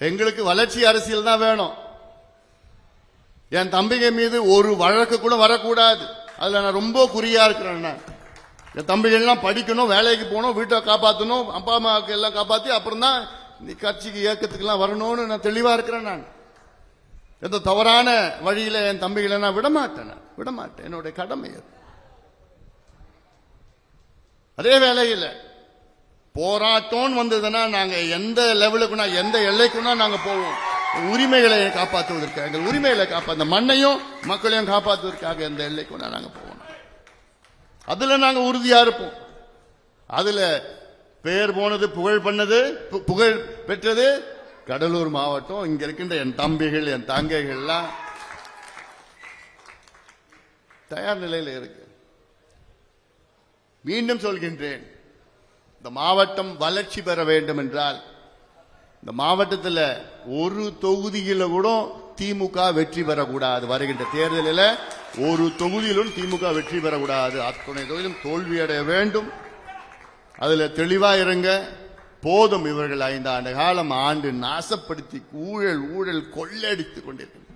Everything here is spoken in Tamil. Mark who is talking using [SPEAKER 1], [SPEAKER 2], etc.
[SPEAKER 1] எங்களுக்கு வளர்ச்சி அரசியல் தான் வேணும். என் தம்பிகை மீது ஒரு வழக்கு கூட வரக்கூடாது. அதுல நான் ரொம்ப குறியா இருக்கிறேன். என் தம்பிகள்லாம் படிக்கணும், வேலைக்கு போகணும், வீட்டை காப்பாற்றணும், அப்பா அம்மாவுக்கு எல்லாம் காப்பாற்றி அப்புறம் தான் இந்த கட்சிக்கு இயக்கத்துக்கெல்லாம் வரணும்னு நான் தெளிவா இருக்கிறேன். நான் எந்த தவறான வழியில என் தம்பிகளை நான் விடமாட்டேன். என்னுடைய கடமை அது. அதே வேளையில் போராட்டம் வந்ததுன்னா நாங்க எந்த லெவலுக்குனா எந்த எல்லைக்குன்னா நாங்க போவோம். உரிமைகளை காப்பாற்றுவதற்காக, எங்கள் உரிமைகளை காப்பாற்ற மண்ணையும் மக்களையும் காப்பாற்றுவதற்காக எந்த எல்லைக்குன்னா நாங்க போவோம். அதுல நாங்க உறுதியா இருப்போம். அதுல பெயர் போனது, புகழ் பெற்றது கடலூர் மாவட்டம். இங்க இருக்கின்ற என் தம்பிகள், என் தங்கைகள்லாம் தயார் நிலையில் இருக்கு. மீண்டும் சொல்கின்றேன், இந்த மாவட்டம் வளர்ச்சி பெற வேண்டும் என்றால் இந்த மாவட்டத்தில் ஒரு தொகுதியில கூட திமுக வெற்றி பெறக்கூடாது. வருகின்ற தேர்தலில் ஒரு தொகுதியிலும் திமுக வெற்றி பெறக்கூடாது. அத்துணை தொகுதியிலும் தோல்வியடைய வேண்டும். அதுல தெளிவா இருங்க. போதும், இவர்கள் 5 ஆண்டு காலம் நாசப்படுத்தி ஊழல் கொள்ளடித்துக் கொண்டிருக்கிறார்.